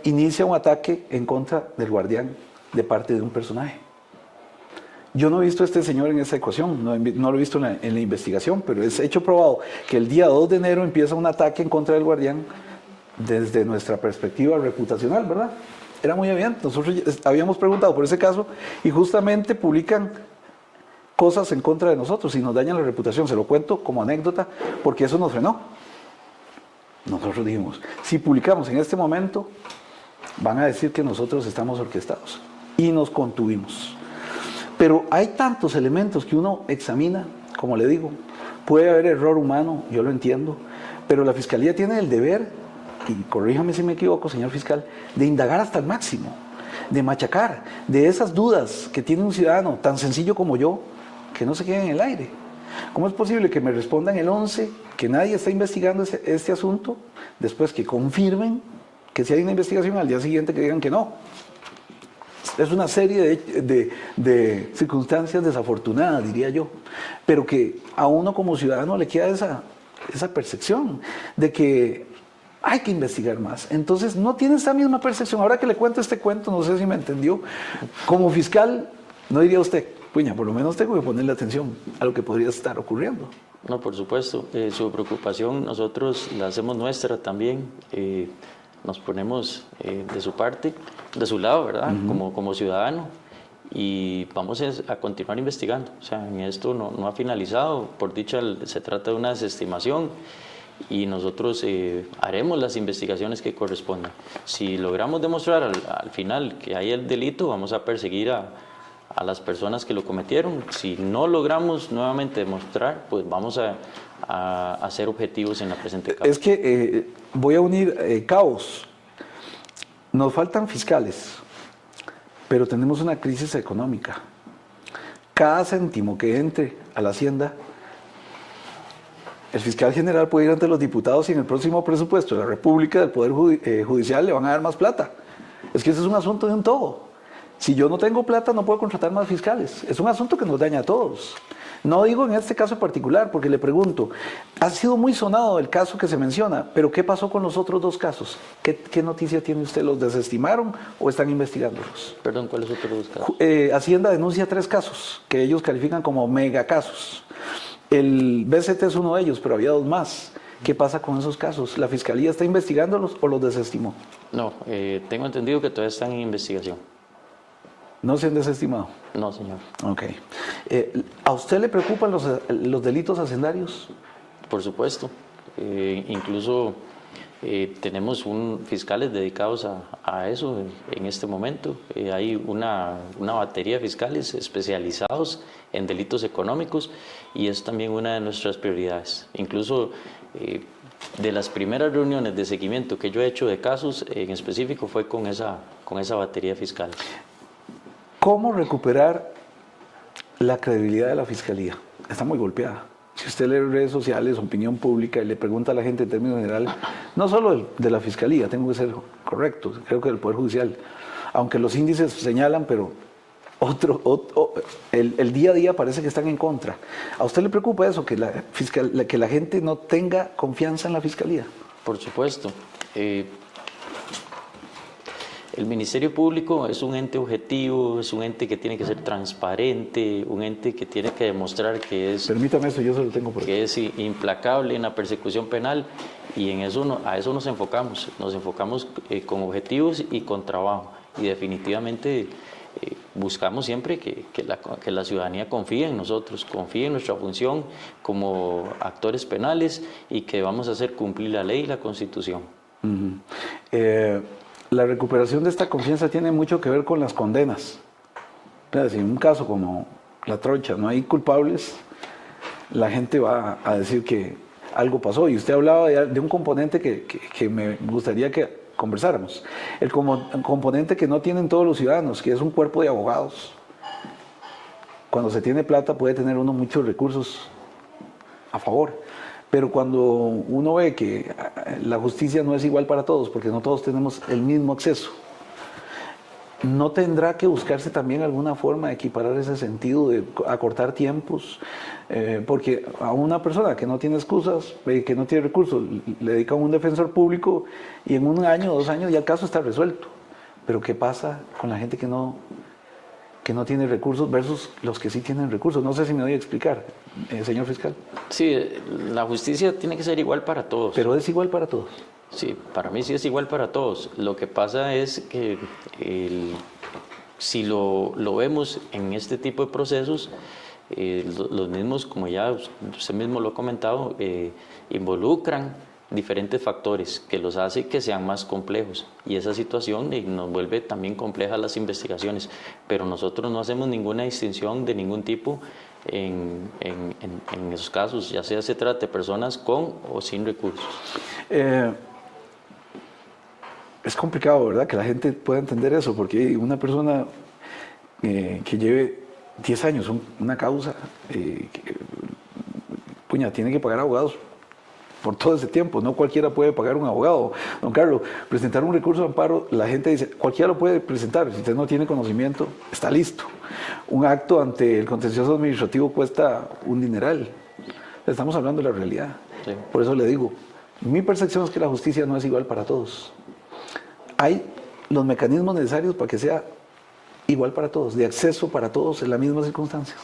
inicia un ataque en contra del guardián de parte de un personaje. Yo no he visto a este señor en esa ecuación, no lo he visto en la investigación, pero es hecho probado que el día 2 de enero empieza un ataque en contra del guardián desde nuestra perspectiva reputacional, ¿verdad? Era muy evidente. Nosotros habíamos preguntado por ese caso y justamente publican cosas en contra de nosotros y nos dañan la reputación. Se lo cuento como anécdota porque eso nos frenó. Nosotros dijimos, si publicamos en este momento, van a decir que nosotros estamos orquestados. Y nos contuvimos. Pero hay tantos elementos que uno examina, como le digo, puede haber error humano, yo lo entiendo, pero la Fiscalía tiene el deber, y corríjame si me equivoco, señor fiscal, de indagar hasta el máximo, de machacar, de esas dudas que tiene un ciudadano tan sencillo como yo, que no se queden en el aire. ¿Cómo es posible que me respondan el 11 que nadie está investigando este asunto, después que confirmen que si hay una investigación, al día siguiente que digan que no? Es una serie de circunstancias desafortunadas, diría yo, pero que a uno como ciudadano le queda esa percepción de que hay que investigar más. Entonces no tiene esa misma percepción. Ahora que le cuento este cuento, no sé si me entendió, como fiscal, no diría usted, puña, por lo menos tengo que ponerle atención a lo que podría estar ocurriendo. No, por supuesto, su preocupación nosotros la hacemos nuestra también. Nos ponemos de su parte, de su lado, ¿verdad? Como ciudadano, y vamos a continuar investigando. O sea, en esto no ha finalizado. Por dicha, se trata de una desestimación y nosotros haremos las investigaciones que correspondan. Si logramos demostrar al final que hay el delito, vamos a perseguir a las personas que lo cometieron. Si no logramos nuevamente demostrar, pues vamos a a ser objetivos en la presente causa. Es que voy a unir cabos. Nos faltan fiscales, pero tenemos una crisis económica. Cada céntimo que entre a la Hacienda, el fiscal general puede ir ante los diputados y en el próximo presupuesto de la República, del Poder Judicial, le van a dar más plata. Es que ese es un asunto de un todo. Si yo no tengo plata, no puedo contratar más fiscales. Es un asunto que nos daña a todos. No digo en este caso particular, porque le pregunto, ha sido muy sonado el caso que se menciona, pero ¿qué pasó con los otros dos casos? ¿Qué noticia tiene usted? ¿Los desestimaron o están investigándolos? Perdón, ¿cuáles otros dos casos? Hacienda denuncia 3 casos, que ellos califican como megacasos. El BCT es uno de ellos, pero había 2 más. ¿Qué pasa con esos casos? ¿La Fiscalía está investigándolos o los desestimó? No, tengo entendido que todavía están en investigación. ¿No se han desestimado? No, señor. Ok. ¿A usted le preocupan los delitos hacendarios? Por supuesto. Incluso tenemos fiscales dedicados a eso en este momento. Hay una batería de fiscales especializados en delitos económicos y es también una de nuestras prioridades. Incluso de las primeras reuniones de seguimiento que yo he hecho de casos en específico fue con esa batería de fiscales. ¿Cómo recuperar la credibilidad de la Fiscalía? Está muy golpeada. Si usted lee redes sociales, opinión pública y le pregunta a la gente en términos generales, no solo de la Fiscalía, tengo que ser correcto, creo que del Poder Judicial, aunque los índices señalan, pero el día a día parece que están en contra. ¿A usted le preocupa eso, que la gente no tenga confianza en la Fiscalía? Por supuesto. El Ministerio Público es un ente objetivo, es un ente que tiene que ser transparente, un ente que tiene que demostrar que es... Permítame eso, yo se lo tengo por aquí. Que es implacable en la persecución penal y a eso nos enfocamos con objetivos y con trabajo y definitivamente buscamos siempre que la ciudadanía confíe en nosotros, confíe en nuestra función como actores penales y que vamos a hacer cumplir la ley y la Constitución. La recuperación de esta confianza tiene mucho que ver con las condenas. Si en un caso como la Trocha no hay culpables, la gente va a decir que algo pasó. Y usted hablaba de un componente que me gustaría que conversáramos. El componente que no tienen todos los ciudadanos, que es un cuerpo de abogados. Cuando se tiene plata puede tener uno muchos recursos a favor. Pero cuando uno ve que la justicia no es igual para todos, porque no todos tenemos el mismo acceso, ¿no tendrá que buscarse también alguna forma de equiparar ese sentido, de acortar tiempos? Porque a una persona que no tiene excusas, que no tiene recursos, le dedican un defensor público y en 1 año o 2 años ya el caso está resuelto. Pero ¿qué pasa con la gente que no tiene recursos versus los que sí tienen recursos? No sé si me doy a explicar, señor fiscal. Sí, la justicia tiene que ser igual para todos. Pero es igual para todos. Sí, para mí sí es igual para todos. Lo que pasa es que si lo vemos en este tipo de procesos, los mismos, como ya usted mismo lo ha comentado, involucran diferentes factores que los hace que sean más complejos y esa situación nos vuelve también complejas las investigaciones, pero nosotros no hacemos ninguna distinción de ningún tipo en esos casos, ya sea se trate de personas con o sin recursos. Es complicado, ¿verdad? Que la gente pueda entender eso, porque una persona que lleve 10 años una causa, tiene que pagar abogados por todo ese tiempo. No cualquiera puede pagar un abogado. Don Carlos, presentar un recurso de amparo, la gente dice, cualquiera lo puede presentar. Si usted no tiene conocimiento, está listo. Un acto ante el contencioso administrativo cuesta un dineral. Estamos hablando de la realidad. Sí. Por eso le digo, mi percepción es que la justicia no es igual para todos. Hay los mecanismos necesarios para que sea igual para todos, de acceso para todos en las mismas circunstancias.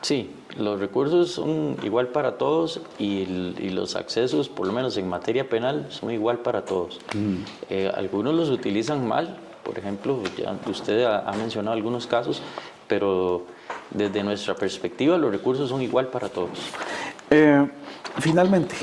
Sí, los recursos son igual para todos y los accesos, por lo menos en materia penal, son igual para todos. Algunos los utilizan mal, por ejemplo, ya usted ha mencionado algunos casos, pero desde nuestra perspectiva los recursos son igual para todos. Finalmente,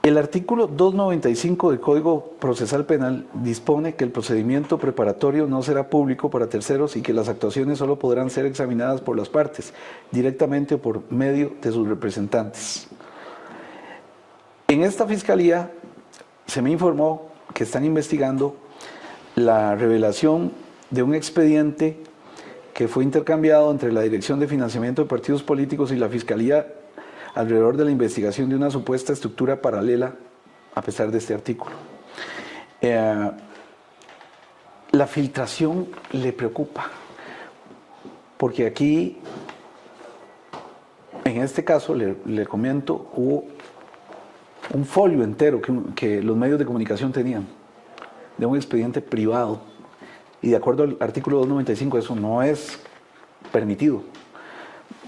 El artículo 295 del Código Procesal Penal dispone que el procedimiento preparatorio no será público para terceros y que las actuaciones solo podrán ser examinadas por las partes, directamente o por medio de sus representantes. En esta fiscalía se me informó que están investigando la revelación de un expediente que fue intercambiado entre la Dirección de Financiamiento de Partidos Políticos y la Fiscalía alrededor de la investigación de una supuesta estructura paralela a pesar de este artículo. La filtración le preocupa, porque aquí, en este caso, le comento, hubo un folio entero que los medios de comunicación tenían, de un expediente privado, y de acuerdo al artículo 295 eso no es permitido.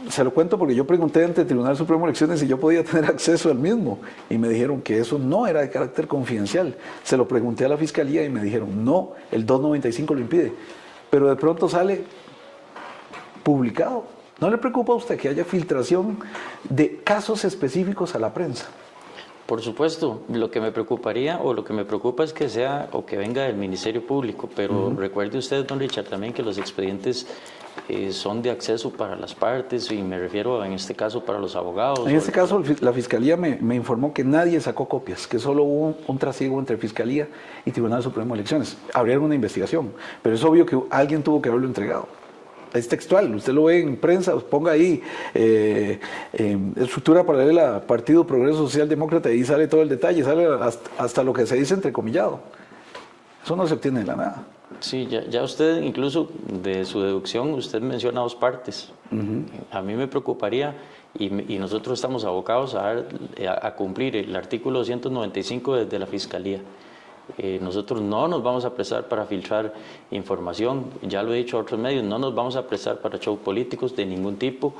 Se lo cuento porque yo pregunté ante el Tribunal Supremo de Elecciones si yo podía tener acceso al mismo y me dijeron que eso no era de carácter confidencial. Se lo pregunté a la Fiscalía y me dijeron no, el 295 lo impide. Pero de pronto sale publicado. ¿No le preocupa a usted que haya filtración de casos específicos a la prensa? Por supuesto, lo que me preocuparía o lo que me preocupa es que sea o que venga del Ministerio Público, pero recuerde usted, don Richard, también que los expedientes son de acceso para las partes y me refiero en este caso para los abogados. En este caso la Fiscalía me informó que nadie sacó copias, que solo hubo un trasiego entre Fiscalía y Tribunal Supremo de Elecciones. Abrieron una investigación, pero es obvio que alguien tuvo que haberlo entregado. Es textual, usted lo ve en prensa, ponga ahí estructura paralela, Partido Progreso Social Demócrata, y ahí sale todo el detalle, sale hasta lo que se dice entrecomillado. Eso no se obtiene de la nada. Sí, ya usted, incluso de su deducción, usted menciona dos partes. A mí me preocuparía, y nosotros estamos abocados a cumplir el artículo 295 desde la Fiscalía. Nosotros no nos vamos a prestar para filtrar información, ya lo he dicho a otros medios, no nos vamos a prestar para shows políticos de ningún tipo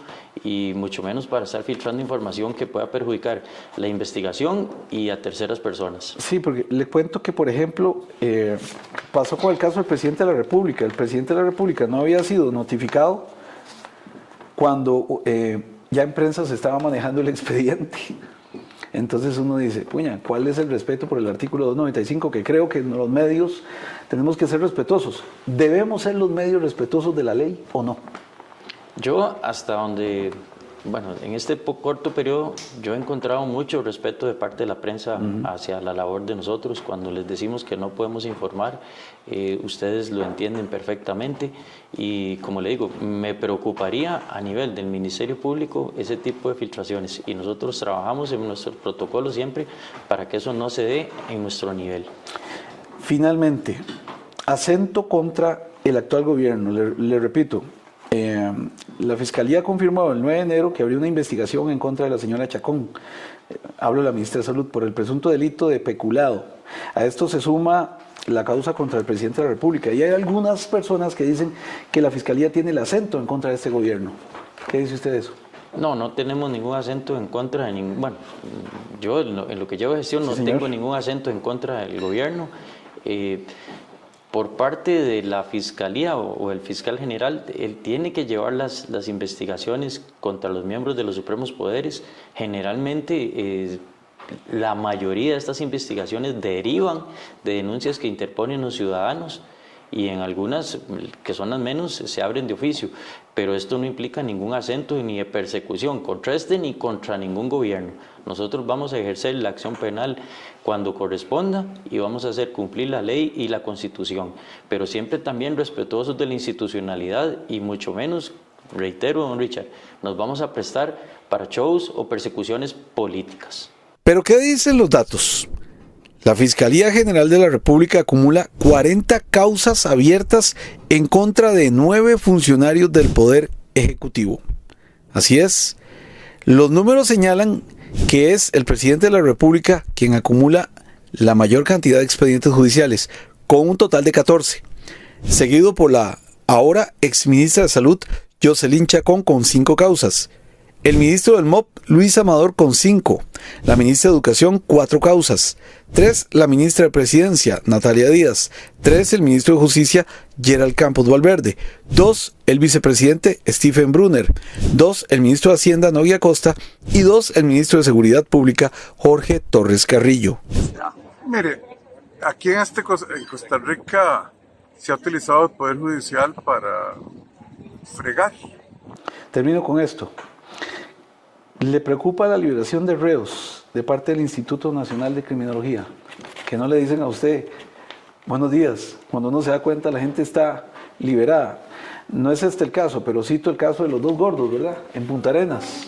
y mucho menos para estar filtrando información que pueda perjudicar la investigación y a terceras personas. Sí, porque le cuento que, por ejemplo, pasó con el caso del presidente de la República. El presidente de la República no había sido notificado cuando ya en prensa se estaba manejando el expediente. Entonces uno dice, puña, ¿cuál es el respeto por el artículo 295? Que creo que los medios tenemos que ser respetuosos. ¿Debemos ser los medios respetuosos de la ley o no? Yo hasta donde, bueno, en este corto periodo yo he encontrado mucho respeto de parte de la prensa hacia la labor de nosotros. Cuando les decimos que no podemos informar, ustedes lo entienden perfectamente y como le digo, me preocuparía a nivel del Ministerio Público ese tipo de filtraciones y nosotros trabajamos en nuestros protocolos siempre para que eso no se dé en nuestro nivel. Finalmente, acento contra el actual gobierno. Le repito, la Fiscalía confirmó el 9 de enero que abrió una investigación en contra de la señora Chacón, hablo de la ministra de Salud, por el presunto delito de peculado. A esto se suma la causa contra el presidente de la República y hay algunas personas que dicen que la Fiscalía tiene el acento en contra de este gobierno. ¿Qué dice usted de eso? No tenemos ningún acento en contra de ningún... Bueno, yo en lo que llevo de gestión no tengo ningún acento en contra del gobierno. Por parte de la Fiscalía o el fiscal general, él tiene que llevar las investigaciones contra los miembros de los supremos poderes. Generalmente la mayoría de estas investigaciones derivan de denuncias que interponen los ciudadanos y en algunas, que son las menos, se abren de oficio. Pero esto no implica ningún acento ni de persecución contra este ni contra ningún gobierno. Nosotros vamos a ejercer la acción penal cuando corresponda y vamos a hacer cumplir la ley y la Constitución, pero siempre también respetuosos de la institucionalidad y mucho menos, reitero, don Richard, nos vamos a prestar para shows o persecuciones políticas. ¿Pero qué dicen los datos? La Fiscalía General de la República acumula 40 causas abiertas en contra de 9 funcionarios del Poder Ejecutivo. Así es, los números señalan que es el presidente de la República quien acumula la mayor cantidad de expedientes judiciales, con un total de 14, seguido por la ahora exministra de Salud, Jocelyn Chacón, con 5 causas. El ministro del MOP, Luis Amador, con 5. La ministra de Educación, 4 causas. 3, la ministra de Presidencia, Natalia Díaz. 3, el ministro de Justicia, Gerald Campos Valverde. 2, el vicepresidente, Stephen Brunner. 2, el ministro de Hacienda, Novia Costa. Y 2, el ministro de Seguridad Pública, Jorge Torres Carrillo. Mire, aquí en Costa Rica se ha utilizado el Poder Judicial para fregar. Termino con esto. ¿Le preocupa la liberación de reos de parte del Instituto Nacional de Criminología? Que no le dicen a usted, buenos días, cuando uno se da cuenta la gente está liberada. No es este el caso, pero cito el caso de los 2 gordos, ¿verdad? En Punta Arenas.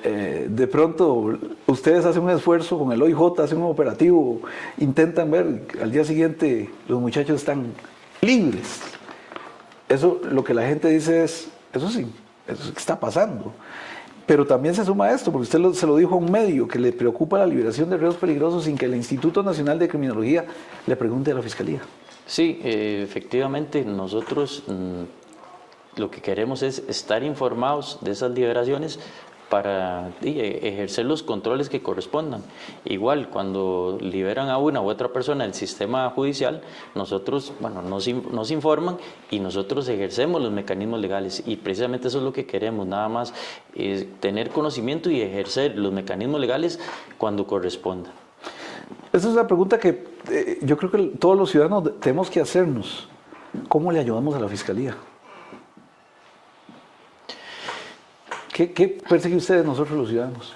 De pronto ustedes hacen un esfuerzo con el OIJ, hacen un operativo, intentan ver, al día siguiente los muchachos están libres. Eso, lo que la gente dice es, eso sí, eso es que está pasando. Pero también se suma a esto, porque usted se lo dijo a un medio, que le preocupa la liberación de reos peligrosos sin que el Instituto Nacional de Criminología le pregunte a la Fiscalía. Sí, efectivamente, nosotros lo que queremos es estar informados de esas liberaciones para ejercer los controles que correspondan. Igual, cuando liberan a una u otra persona del sistema judicial, nosotros, bueno, nos informan y nosotros ejercemos los mecanismos legales, y precisamente eso es lo que queremos, nada más tener conocimiento y ejercer los mecanismos legales cuando corresponda. Esa es la pregunta que yo creo que todos los ciudadanos tenemos que hacernos. ¿Cómo le ayudamos a la Fiscalía? ¿Qué persigue usted de nosotros los ciudadanos?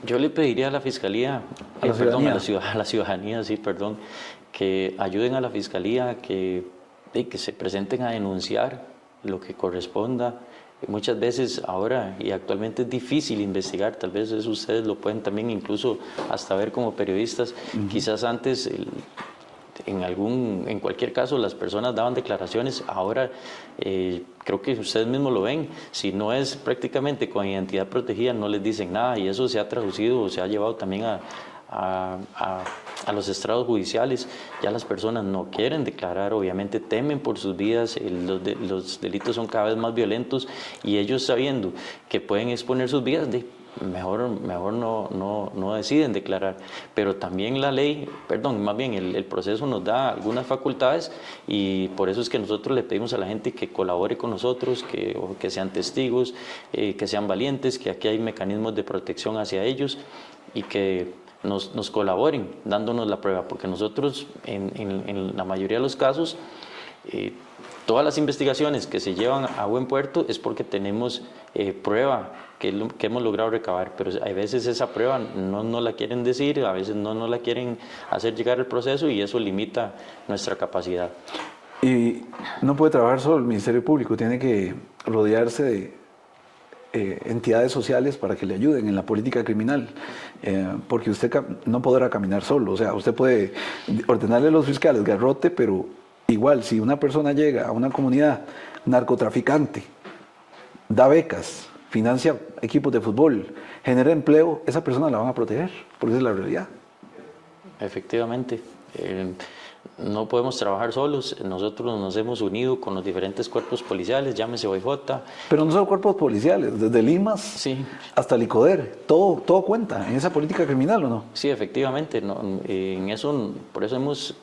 Yo le pediría a la Fiscalía, a la ciudadanía, sí, perdón, que ayuden a la Fiscalía, que se presenten a denunciar lo que corresponda. Muchas veces ahora y actualmente es difícil investigar, tal vez eso ustedes lo pueden también incluso hasta ver como periodistas. Quizás antes en cualquier caso las personas daban declaraciones, ahora creo que ustedes mismos lo ven, si no es prácticamente con identidad protegida no les dicen nada, y eso se ha traducido, se ha llevado también a los estrados judiciales. Ya las personas no quieren declarar, obviamente temen por sus vidas, los delitos son cada vez más violentos, y ellos sabiendo que pueden exponer sus vidas, mejor no deciden declarar. Pero también la ley, más bien el proceso nos da algunas facultades, y por eso es que nosotros le pedimos a la gente que colabore con nosotros, que sean testigos, que sean valientes, que aquí hay mecanismos de protección hacia ellos, y que nos colaboren dándonos la prueba, porque nosotros en la mayoría de los casos todas las investigaciones que se llevan a buen puerto es porque tenemos prueba que hemos logrado recabar, pero a veces esa prueba no la quieren decir, a veces no la quieren hacer llegar al proceso, y eso limita nuestra capacidad. Y no puede trabajar solo el Ministerio Público, tiene que rodearse de entidades sociales para que le ayuden en la política criminal, porque usted no podrá caminar solo. O sea, usted puede ordenarle a los fiscales garrote, pero igual si una persona llega a una comunidad narcotraficante, da becas, financia equipos de fútbol, genera empleo, esa persona la van a proteger, porque esa es la realidad. Efectivamente. No podemos trabajar solos, nosotros nos hemos unido con los diferentes cuerpos policiales, llámese OIJ. Pero no solo cuerpos policiales, desde Limas sí, hasta el ICODER, todo cuenta en esa política criminal, ¿o no? Sí, efectivamente, en eso, por eso hemos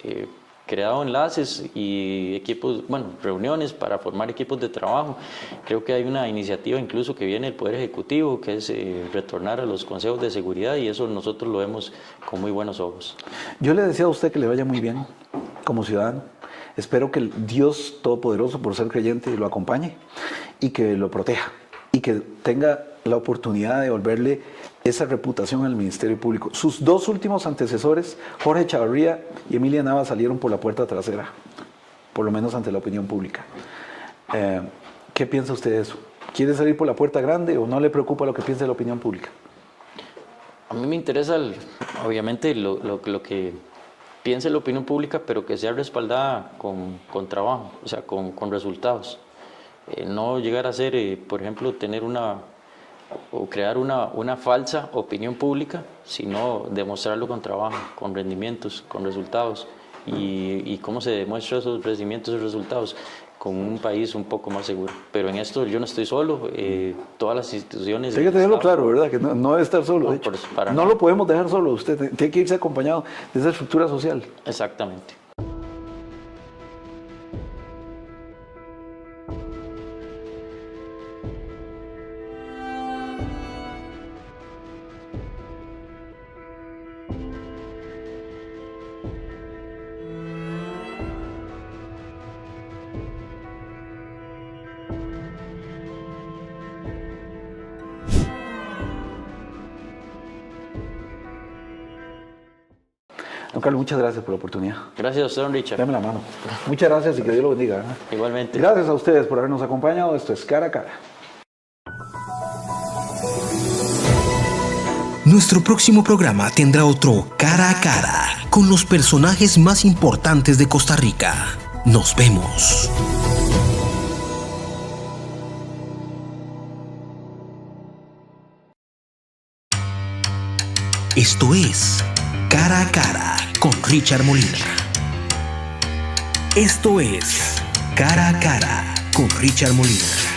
creado enlaces y equipos, reuniones para formar equipos de trabajo. Creo que hay una iniciativa incluso que viene del Poder Ejecutivo, que es retornar a los consejos de seguridad, y eso nosotros lo vemos con muy buenos ojos. Yo le deseo a usted que le vaya muy bien como ciudadano. Espero que el Dios Todopoderoso, por ser creyente, lo acompañe y que lo proteja, y que tenga la oportunidad de devolverle esa reputación al Ministerio Público. Sus 2 últimos antecesores, Jorge Chavarría y Emilia Nava, salieron por la puerta trasera, por lo menos ante la opinión pública. ¿Qué piensa usted de eso? ¿Quiere salir por la puerta grande o no le preocupa lo que piensa la opinión pública? A mí me interesa, obviamente, lo que piense la opinión pública, pero que sea respaldada con trabajo, o sea, con resultados. No llegar a ser, por ejemplo, crear una falsa opinión pública, sino demostrarlo con trabajo, con rendimientos, con resultados. ¿Y cómo se demuestra esos rendimientos y resultados? con un país un poco más seguro. Pero en esto yo no estoy solo, todas las instituciones... Hay que tenerlo claro, ¿verdad? Que no debe estar solo, No, de hecho. para No nada. lo podemos dejar solo, usted tiene que irse acompañado de esa estructura social. Exactamente. Don Carlos, muchas gracias por la oportunidad. Gracias a usted, don Richard. Dame la mano. Muchas gracias y que Dios lo bendiga. Igualmente. Gracias a ustedes por habernos acompañado. Esto es Cara a Cara. Nuestro próximo programa tendrá otro Cara a Cara con los personajes más importantes de Costa Rica. Nos vemos. Esto es Cara a Cara con Richard Molina. Esto es Cara a Cara con Richard Molina.